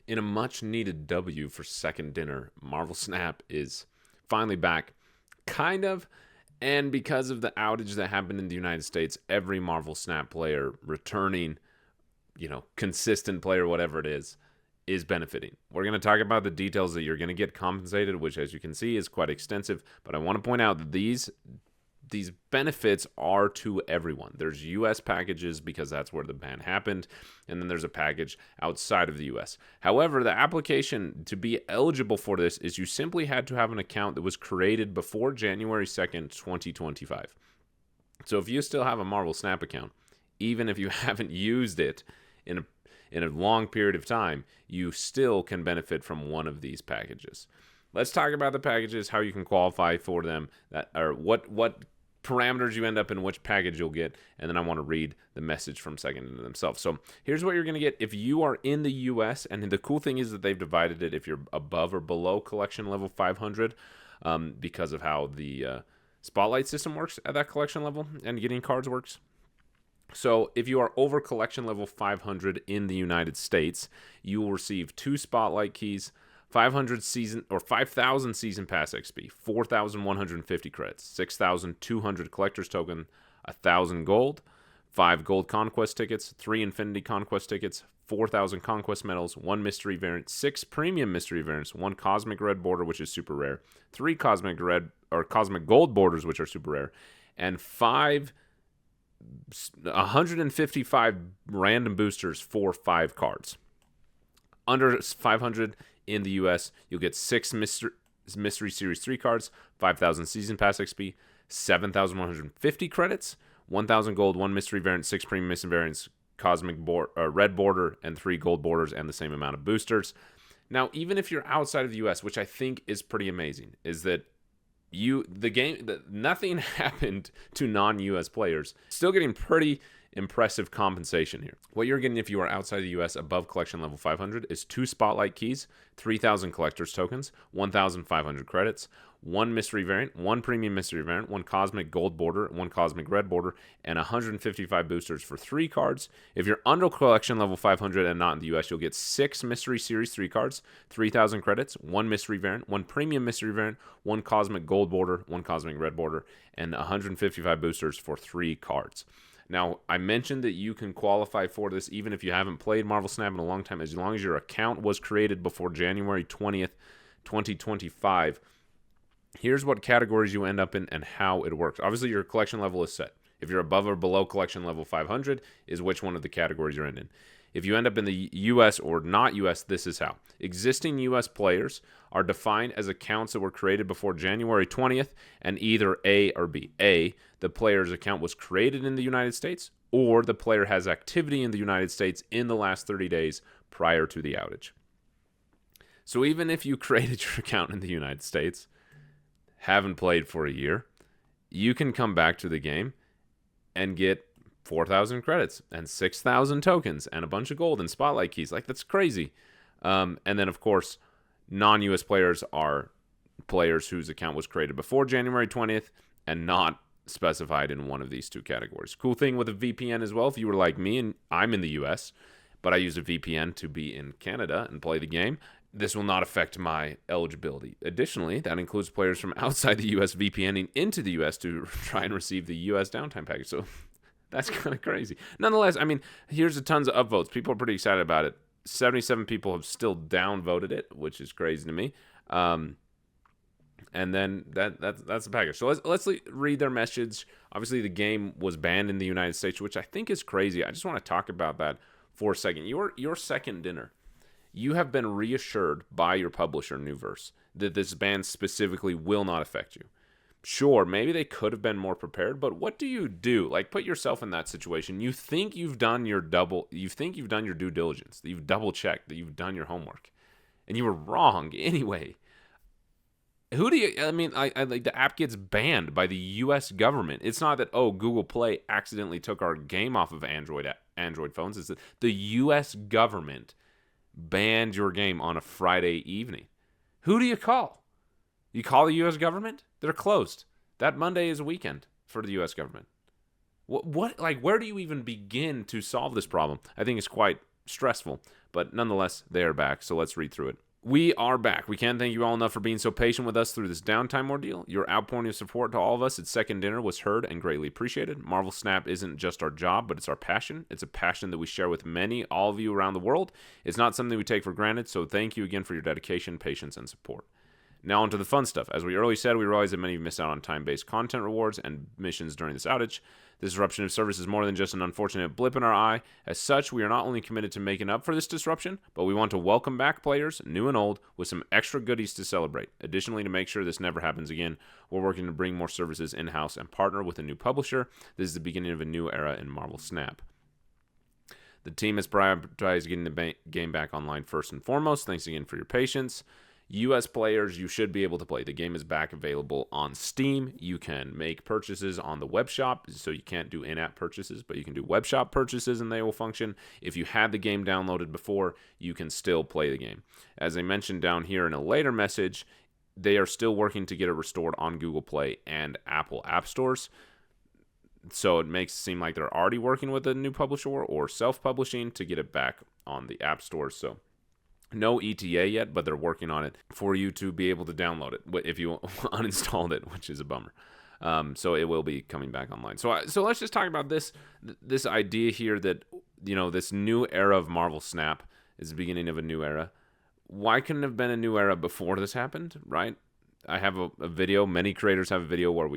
In a much-needed W for second dinner, Marvel Snap is finally back, kind of, and because of the outage that happened in the United States, every Marvel Snap player returning, consistent player, whatever it is benefiting. We're going to talk about the details that you're going to get compensated, which, as you can see, is quite extensive, but I want to point out that these benefits are to everyone. There's U.S. packages because that's where the ban happened, and then there's a package outside of the U.S. However, the application to be eligible for this is you simply had to have an account that was created before January 2nd, 2025. So if you still have a Marvel Snap account, even if you haven't used it in a long period of time, you still can benefit from one of these packages. Let's talk about the packages, how you can qualify for them, what parameters you end up in, which package you'll get, and then I want to read the message from Second Dinner themselves. So here's what you're going to get if you are in the U.S., and the cool thing is that they've divided it if you're above or below collection level 500 because of how the spotlight system works at that collection level and getting cards works. So if you are over collection level 500 in the United States, you will receive 2 spotlight keys, 500 season or 5,000 season pass XP, 4,150 credits, 6,200 collector's token, 1,000 gold, 5 gold conquest tickets, 3 infinity conquest tickets, 4,000 conquest medals, 1 mystery variant, 6 premium mystery variants, 1 cosmic red border, which is super rare, 3 cosmic red or cosmic gold borders, which are super rare, and 155 random boosters for 5 cards. Under 500 in the US, you'll get 6 Mystery Series 3 cards, 5,000 Season Pass XP, 7,150 credits, 1,000 gold, 1 mystery variant, 6 premium mystery variants, cosmic red border, and 3 gold borders, and the same amount of boosters. Now, even if you're outside of the US, which I think is pretty amazing, is that nothing happened to non-US players. Still getting pretty impressive compensation here. What you're getting if you are outside the US above collection level 500 is 2 spotlight keys, 3,000 collector's tokens, 1,500 credits, 1 mystery variant, 1 premium mystery variant, 1 cosmic gold border, 1 cosmic red border, and 155 boosters for 3 cards. If you're under collection level 500 and not in the US, you'll get 6 mystery series 3 cards, 3,000 credits, 1 mystery variant, 1 premium mystery variant, 1 cosmic gold border, 1 cosmic red border, and 155 boosters for 3 cards. Now, I mentioned that you can qualify for this even if you haven't played Marvel Snap in a long time, as long as your account was created before January 20th, 2025. Here's what categories you end up in and how it works. Obviously, your collection level is set. If you're above or below collection level 500 is which one of the categories you're in. If you end up in the U.S. or not U.S., this is how. Existing U.S. players are defined as accounts that were created before January 20th and either A or B. A, the player's account was created in the United States, or the player has activity in the United States in the last 30 days prior to the outage. So even if you created your account in the United States, haven't played for a year, you can come back to the game and get 4,000 credits and 6,000 tokens and a bunch of gold and spotlight keys. Like, that's crazy. And then, of course, non-U.S. players are players whose account was created before January 20th and not specified in one of these 2 categories. Cool thing with a VPN as well, if you were like me and I'm in the U.S., but I use a VPN to be in Canada and play the game, this will not affect my eligibility. Additionally, that includes players from outside the U.S. VPNing into the U.S. to try and receive the U.S. downtime package. So that's kind of crazy. Nonetheless, I mean, here's a tons of upvotes. People are pretty excited about it. 77 people have still downvoted it, which is crazy to me. And then that's the package. So let's read their message. Obviously, the game was banned in the United States, which I think is crazy. I just want to talk about that for a second. Your second dinner, you have been reassured by your publisher, Newverse, that this ban specifically will not affect you. Sure, maybe they could have been more prepared, but what do you do? Like, put yourself in that situation. You think you've done your due diligence, that you've double checked, that you've done your homework, and you were wrong anyway. The app gets banned by the US government. It's not that, Google Play accidentally took our game off of Android phones. It's that the US government banned your game on a Friday evening. Who do you call? You call the U.S. government? They're closed. That Monday is a weekend for the U.S. government. Where do you even begin to solve this problem? I think it's quite stressful. But nonetheless, they are back, so let's read through it. We are back. We can't thank you all enough for being so patient with us through this downtime ordeal. Your outpouring of support to all of us at Second Dinner was heard and greatly appreciated. Marvel Snap isn't just our job, but it's our passion. It's a passion that we share with many, all of you around the world. It's not something we take for granted, so thank you again for your dedication, patience, and support. Now onto the fun stuff. As we earlier said, we realize that many of you missed out on time-based content rewards and missions during this outage. This disruption of service is more than just an unfortunate blip in our eye. As such, we are not only committed to making up for this disruption, but we want to welcome back players, new and old, with some extra goodies to celebrate. Additionally, to make sure this never happens again, we're working to bring more services in-house and partner with a new publisher. This is the beginning of a new era in Marvel Snap. The team has prioritized getting the game back online first and foremost. Thanks again for your patience. US players, you should be able to play. The game is back available on Steam. You can make purchases on the web shop, so you can't do in-app purchases, but you can do web shop purchases and they will function. If you had the game downloaded before, you can still play the game. As I mentioned down here in a later message, they are still working to get it restored on Google Play and Apple App Stores. So it makes it seem like they're already working with a new publisher or self-publishing to get it back on the App Stores. So no ETA yet, but they're working on it for you to be able to download it if you uninstalled it, which is a bummer. So it will be coming back online. So let's just talk about this idea here that, this new era of Marvel Snap is the beginning of a new era. Why couldn't it have been a new era before this happened, right? I have a video. Many creators have a video where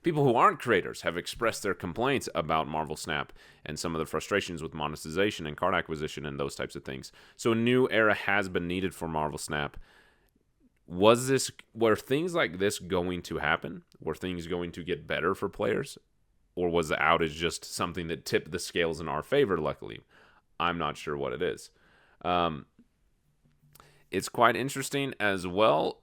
people who aren't creators have expressed their complaints about Marvel Snap and some of the frustrations with monetization and card acquisition and those types of things. So a new era has been needed for Marvel Snap. Were things like this going to happen? Were things going to get better for players? Or was the outage just something that tipped the scales in our favor, luckily? I'm not sure what it is. It's quite interesting as well.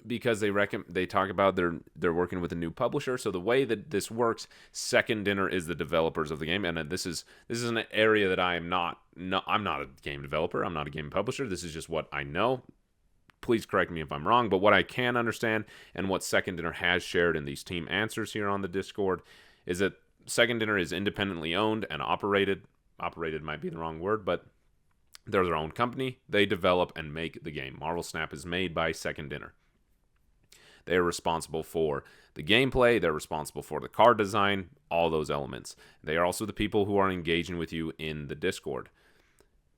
Because they talk about they're working with a new publisher. So the way that this works, Second Dinner is the developers of the game, and this is an area that I'm not a game developer. I'm not a game publisher. This is just what I know. Please correct me if I'm wrong, but what I can understand and what Second Dinner has shared in these team answers here on the Discord is that Second Dinner is independently owned and operated. Operated might be the wrong word, but they're their own company. They develop and make the game. Marvel Snap is made by Second Dinner. They're responsible for the gameplay. They're responsible for the card design, all those elements. They are also the people who are engaging with you in the Discord.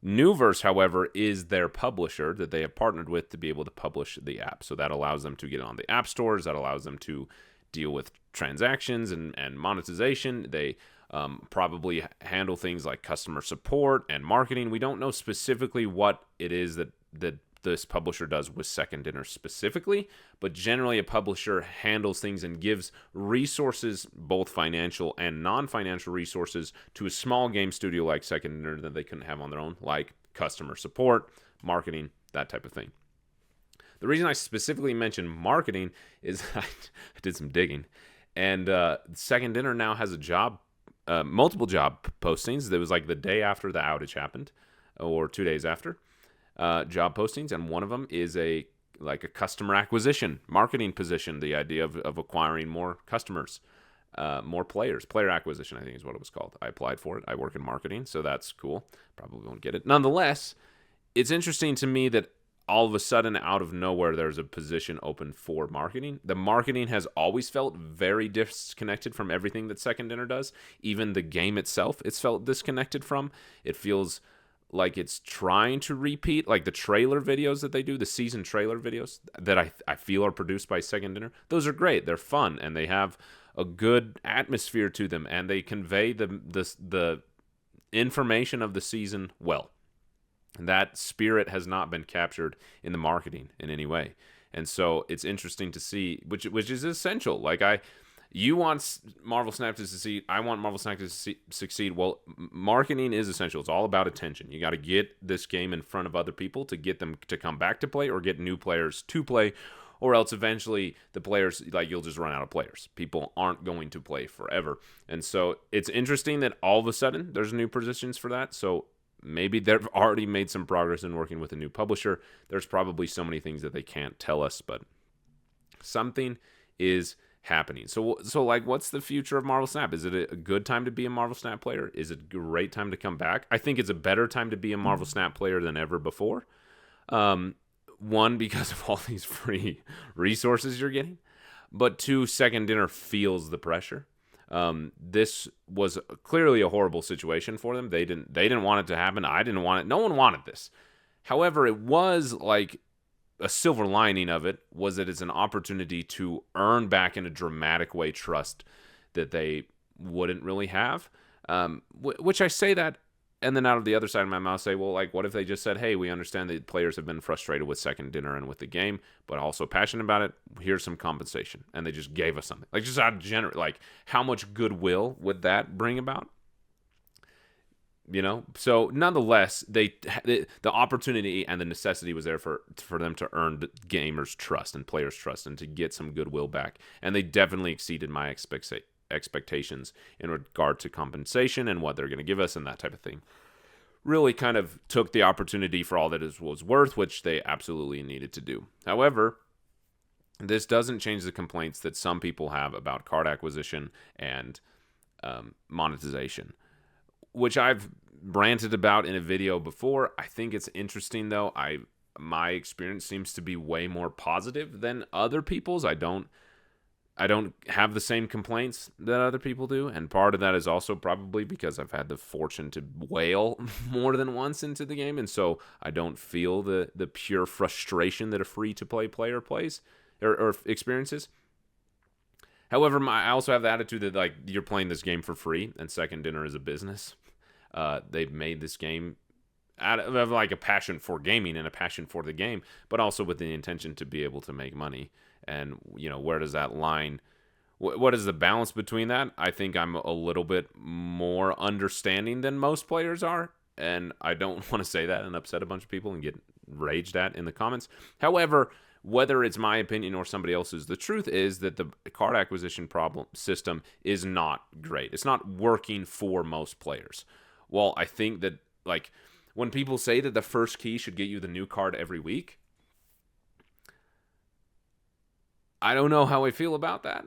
Newverse, however, is their publisher that they have partnered with to be able to publish the app. So that allows them to get on the app stores. That allows them to deal with transactions and monetization. They probably handle things like customer support and marketing. We don't know specifically what it is that this publisher does with Second Dinner specifically, but generally a publisher handles things and gives resources, both financial and non-financial resources, to a small game studio like Second Dinner that they couldn't have on their own, like customer support, marketing, that type of thing. The reason I specifically mentioned marketing is I did some digging, and Second Dinner now has multiple job postings. It was like the day after the outage happened, or 2 days after. Job postings, and one of them is a customer acquisition marketing position. The idea of acquiring more customers, more players. Player acquisition, I think, is what it was called. I applied for it. I work in marketing, so that's cool. Probably won't get it. Nonetheless, it's interesting to me that all of a sudden, out of nowhere, there's a position open for marketing. The marketing has always felt very disconnected from everything that Second Dinner does. Even the game itself, it's felt disconnected from. It feels like it's trying to repeat, like the trailer videos that they do, the season trailer videos that I feel are produced by Second Dinner. Those are great. They're fun, and they have a good atmosphere to them, and they convey the information of the season well. And that spirit has not been captured in the marketing in any way. And so it's interesting to see, which is essential. You want Marvel Snap to succeed. I want Marvel Snap to succeed. Well, marketing is essential. It's all about attention. You got to get this game in front of other people to get them to come back to play or get new players to play, or else eventually the players, you'll just run out of players. People aren't going to play forever. And so it's interesting that all of a sudden there's new positions for that. So maybe they've already made some progress in working with a new publisher. There's probably so many things that they can't tell us, but something is happening. So like, what's the future of Marvel Snap? Is it a good time to be a Marvel Snap player? Is it a great time to come back? I think it's a better time to be a Marvel Snap player than ever before. One, because of all these free resources you're getting, but two, Second Dinner feels the pressure. This was clearly a horrible situation for them. They didn't want it to happen. I didn't want it. No one wanted this. However, it was like a silver lining of it was that it's an opportunity to earn back in a dramatic way trust that they wouldn't really have. Which I say that, and then out of the other side of my mouth say, well, like, what if they just said, hey, we understand that players have been frustrated with Second Dinner and with the game, but also passionate about it. Here's some compensation. And they just gave us something. Like, just out of general, like, how much goodwill would that bring about? You know, so nonetheless, the opportunity and the necessity was there for them to earn gamers' trust and players' trust and to get some goodwill back. And they definitely exceeded my expectations in regard to compensation and what they're going to give us and that type of thing. Really kind of took the opportunity for all that it was worth, which they absolutely needed to do. However, this doesn't change the complaints that some people have about card acquisition and monetization, which I've ranted about in a video before. I think it's interesting, though. My experience seems to be way more positive than other people's. I don't have the same complaints that other people do, and part of that is also probably because I've had the fortune to whale more than once into the game, and so I don't feel the pure frustration that a free-to-play player plays or experiences. However, I also have the attitude that, like, you're playing this game for free, and Second Dinner is a business. They've made this game out of like a passion for gaming and a passion for the game, but also with the intention to be able to make money. And, you know, where does that line, what is the balance between that? I think I'm a little bit more understanding than most players are. And I don't want to say that and upset a bunch of people and get raged at in the comments. However, whether it's my opinion or somebody else's, the truth is that the card acquisition system is not great. It's not working for most players. Well, I think that, like, when people say that the first key should get you the new card every week, I don't know how I feel about that.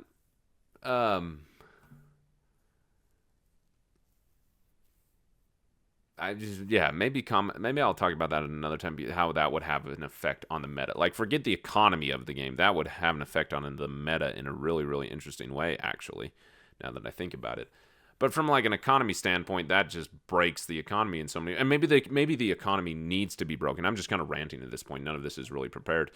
Maybe I'll talk about that at another time, how that would have an effect on the meta. Like, forget the economy of the game. That would have an effect on the meta in a really, really interesting way, actually, now that I think about it. But from like an economy standpoint, that just breaks the economy in so many. And maybe the economy needs to be broken. I'm just kind of ranting at this point. None of this is really prepared.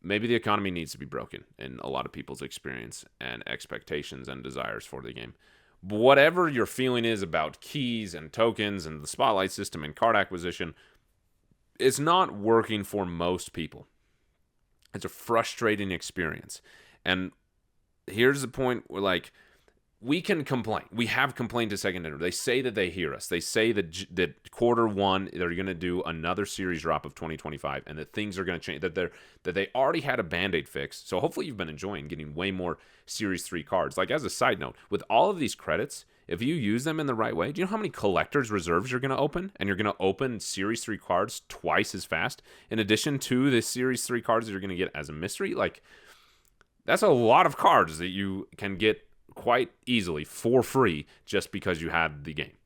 Maybe the economy needs to be broken in a lot of people's experience and expectations and desires for the game. Whatever your feeling is about keys and tokens and the spotlight system and card acquisition, it's not working for most people. It's a frustrating experience. And here's the point where, like, we can complain. We have complained to Second Dinner. They say that they hear us. They say that quarter one, they're going to do another series drop of 2025 and that things are going to change, that they already had a Band-Aid fix. So hopefully you've been enjoying getting way more Series 3 cards. Like, as a side note, with all of these credits, if you use them in the right way, do you know how many collector's reserves you're going to open? And you're going to open Series 3 cards twice as fast, in addition to the Series 3 cards that you're going to get as a mystery? Like, that's a lot of cards that you can get quite easily for free just because you had the game.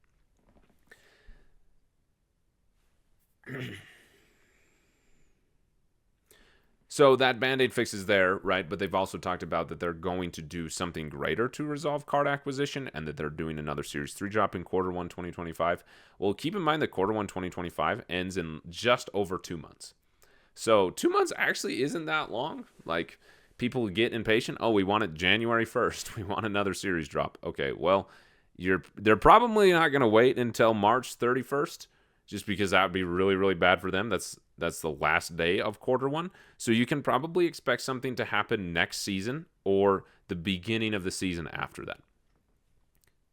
So that Band-Aid fix is there, right? But they've also talked about that they're going to do something greater to resolve card acquisition and that they're doing another Series 3 drop in quarter 1 2025. Well, keep in mind that quarter 1 2025 ends in just over 2 months. So 2 months actually isn't that long. Like, people get impatient. Oh, we want it January 1st. We want another series drop. Okay, well, they're probably not going to wait until March 31st, just because that would be really, really bad for them. That's the last day of quarter 1. So you can probably expect something to happen next season or the beginning of the season after that.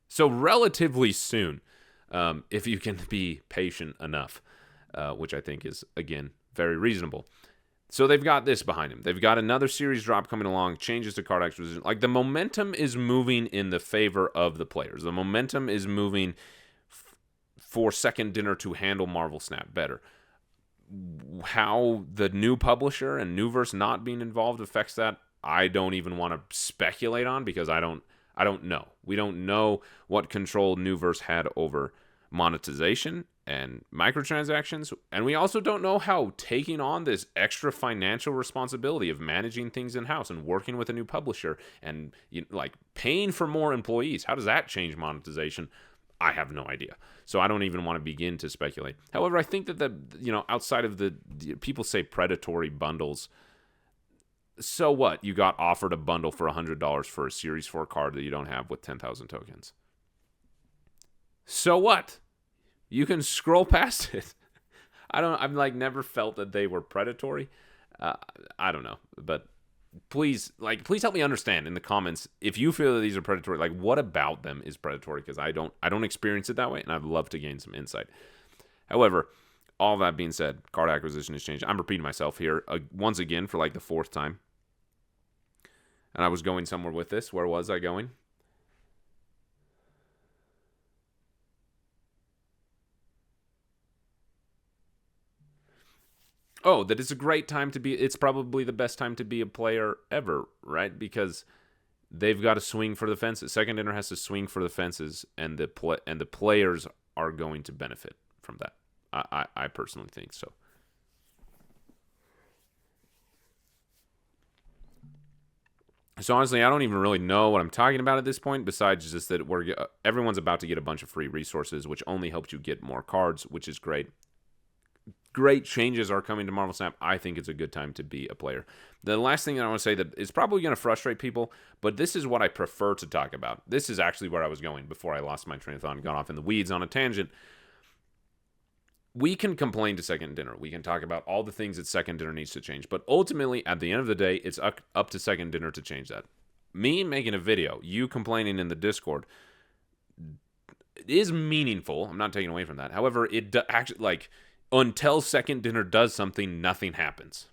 So relatively soon, if you can be patient enough, which I think is, again, very reasonable. So they've got this behind him. They've got another series drop coming along, changes to card acquisition. Like, the momentum is moving in the favor of the players. The momentum is moving for Second Dinner to handle Marvel Snap better. How the new publisher and Newverse not being involved affects that, I don't even want to speculate on because I don't know. We don't know what control Nuverse had over monetization and microtransactions, and we also don't know how taking on this extra financial responsibility of managing things in-house and working with a new publisher and like paying for more employees, how does that change monetization? I have no idea. So I don't even want to begin to speculate. However, I think that outside of the people say predatory bundles, so what? You got offered a bundle for $100 for a Series 4 card that you don't have with 10,000 tokens. So what? You can scroll past it. I've like never felt that they were predatory. I don't know, but please help me understand in the comments if you feel that these are predatory. Like, what about them is predatory? Because I don't experience it that way, and I'd love to gain some insight. However, all that being said, card acquisition has changed. I'm repeating myself here once again for like the fourth time. And I was going somewhere with this. Where was I going? Oh, that it's a great time to be. It's probably the best time to be a player ever, right? Because they've got to swing for the fences. Second Dinner has to swing for the fences, and the players are going to benefit from that. I personally think so. So honestly, I don't even really know what I'm talking about at this point, besides just that everyone's about to get a bunch of free resources, which only helps you get more cards, which is great. Great changes are coming to Marvel Snap. I think it's a good time to be a player. The last thing that I want to say that is probably going to frustrate people, but this is what I prefer to talk about. This is actually where I was going before I lost my train of thought and got off in the weeds on a tangent. We can complain to Second Dinner. We can talk about all the things that Second Dinner needs to change. But ultimately, at the end of the day, it's up to Second Dinner to change that. Me making a video, you complaining in the Discord, is meaningful. I'm not taking away from that. However, it actually, until Second Dinner does something, nothing happens.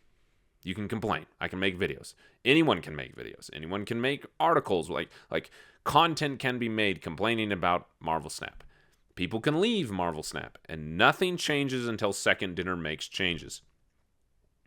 You can complain. I can make videos. Anyone can make videos. Anyone can make articles. Like content can be made complaining about Marvel Snap. People can leave Marvel Snap, and nothing changes until Second Dinner makes changes.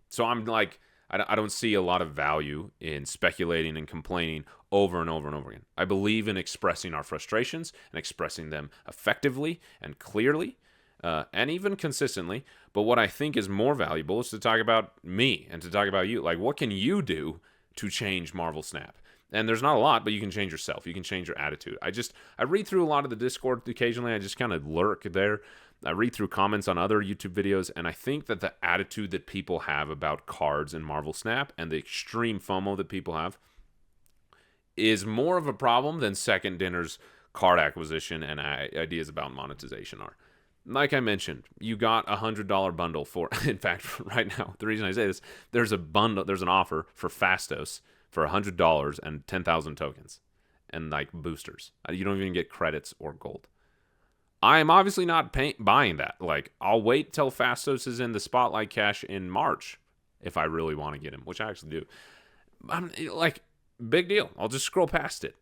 So I'm like, I don't see a lot of value in speculating and complaining over and over and over again. I believe in expressing our frustrations and expressing them effectively and clearly, and even consistently. But what I think is more valuable is to talk about me and to talk about you. Like, what can you do to change Marvel Snap? And there's not a lot, but you can change yourself. You can change your attitude. I read through a lot of the Discord occasionally. I just kind of lurk there. I read through comments on other YouTube videos, and I think that the attitude that people have about cards in Marvel Snap and the extreme FOMO that people have is more of a problem than Second Dinner's card acquisition and ideas about monetization are. Like I mentioned, you got a $100 bundle for, in fact, right now, the reason I say this, there's an offer for Fastos for $100 and 10,000 tokens and like boosters. You don't even get credits or gold. I am obviously not buying that. Like, I'll wait till Fastos is in the Spotlight cache in March if I really want to get him, which I actually do. I'm like, big deal. I'll just scroll past it.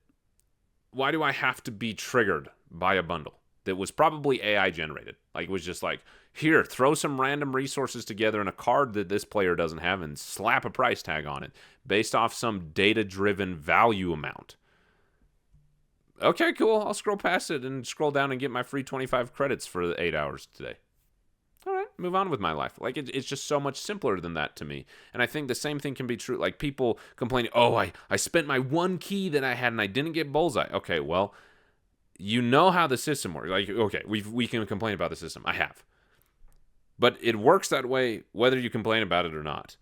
Why do I have to be triggered by a bundle that was probably AI generated? Like, it was just like, here, throw some random resources together in a card that this player doesn't have and slap a price tag on it based off some data-driven value amount. Okay, cool. I'll scroll past it and scroll down and get my free 25 credits for the 8 hours today. All right, move on with my life. Like, it's just so much simpler than that to me. And I think the same thing can be true. Like, people complaining, oh, I spent my one key that I had and I didn't get bullseye. Okay, well, you know how the system works. Like, okay, we can complain about the system. I have. But it works that way whether you complain about it or not.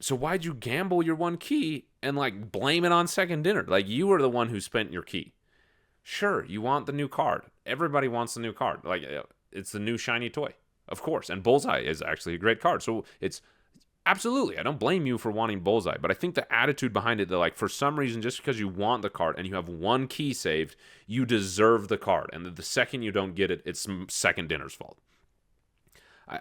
So why'd you gamble your one key and like blame it on Second Dinner? Like, you were the one who spent your key. Sure, you want the new card. Everybody wants the new card. Like, it's the new shiny toy, of course. And Bullseye is actually a great card. So it's absolutely, I don't blame you for wanting Bullseye. But I think the attitude behind it, that like, for some reason, just because you want the card and you have one key saved, you deserve the card. And the second you don't get it, it's Second Dinner's fault.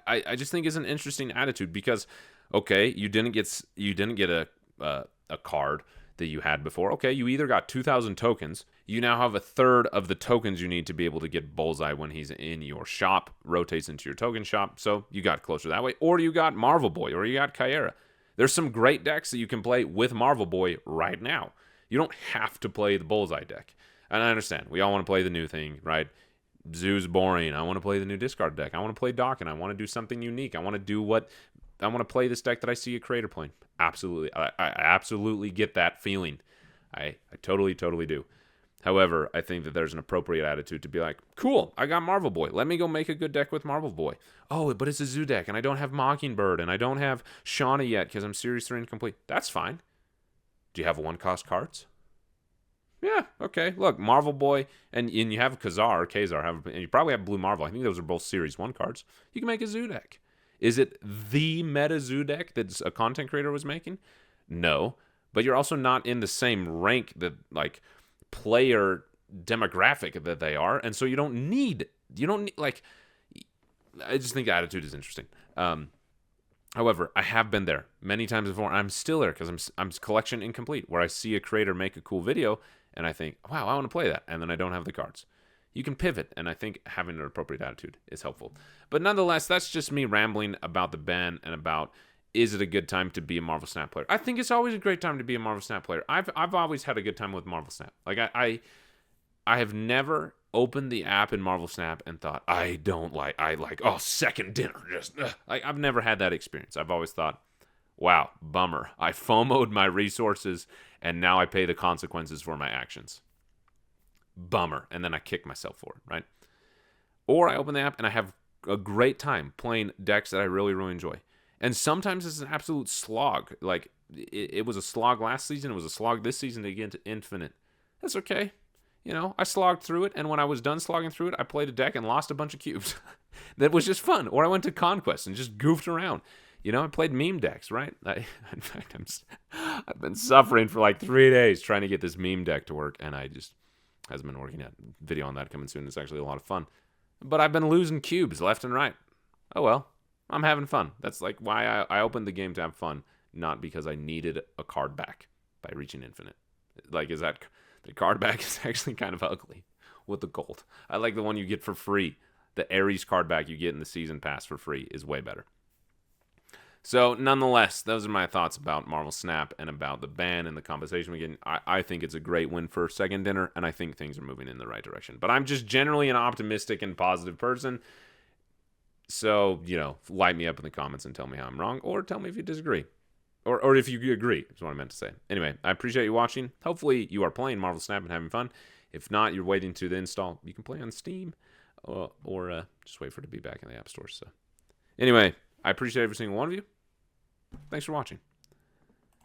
I just think it's an interesting attitude because, okay, you didn't get a card that you had before. Okay, you either got 2,000 tokens. You now have a third of the tokens you need to be able to get Bullseye when he's in your shop, rotates into your token shop. So you got closer that way. Or you got Marvel Boy, or you got Kyera. There's some great decks that you can play with Marvel Boy right now. You don't have to play the Bullseye deck. And I understand. We all want to play the new thing, right? Zoo's boring. I want to play the new discard deck. I want to play Dawkins. I want to do something unique. I want to play this deck that I see a creator playing. Absolutely. I absolutely get that feeling. I totally do. However, I think that there's an appropriate attitude to be like, cool, I got Marvel Boy. Let me go make a good deck with Marvel Boy. Oh, but it's a Zoo deck, and I don't have Mockingbird, and I don't have Shawnee yet because I'm Series 3 incomplete. That's fine. Do you have 1-cost cards? Yeah, okay. Look, Marvel Boy, and you have Kazar, and you probably have Blue Marvel. I think those are both Series 1 cards. You can make a Zoo deck. Is it the meta Zoo deck that a content creator was making? No. But you're also not in the same rank that, like, player demographic that they are, and so you don't need like, I just think attitude is interesting. However, I have been there many times before. I'm still there because I'm collection incomplete, where I see a creator make a cool video and I think, wow, I want to play that, and then I don't have the cards. You can pivot, and I think having an appropriate attitude is helpful. But nonetheless, that's just me rambling about the ban and about, is it a good time to be a Marvel Snap player? I think it's always a great time to be a Marvel Snap player. I've always had a good time with Marvel Snap. Like, I have never opened the app in Marvel Snap and thought, second dinner. Like, I've never had that experience. I've always thought, wow, bummer. I FOMO'd my resources, and now I pay the consequences for my actions. Bummer. And then I kick myself for it, right? Or I open the app and I have a great time playing decks that I really enjoy. And sometimes it's an absolute slog. Like, it was a slog last season. It was a slog this season to get to Infinite. That's okay. You know, I slogged through it. And when I was done slogging through it, I played a deck and lost a bunch of cubes. That was just fun. Or I went to Conquest and just goofed around. You know, I played meme decks, right? In fact, I've been suffering for like 3 days trying to get this meme deck to work. And I just hasn't been working yet. Video on that coming soon. It's actually a lot of fun. But I've been losing cubes left and right. Oh, well. I'm having fun. That's like why I opened the game to have fun, not because I needed a card back by reaching Infinite. Like, is that the card back is actually kind of ugly with the gold. I like the one you get for free. The Ares card back you get in the season pass for free is way better. So, nonetheless, those are my thoughts about Marvel Snap and about the ban and the compensation we get. I think it's a great win for second dinner, and I think things are moving in the right direction. But I'm just generally an optimistic and positive person. So, you know, light me up in the comments and tell me how I'm wrong, or tell me if you disagree. Or if you agree, is what I meant to say. Anyway, I appreciate you watching. Hopefully you are playing Marvel Snap and having fun. If not, you're waiting to the install. You can play on Steam, or just wait for it to be back in the App Store. So, anyway, I appreciate every single one of you. Thanks for watching.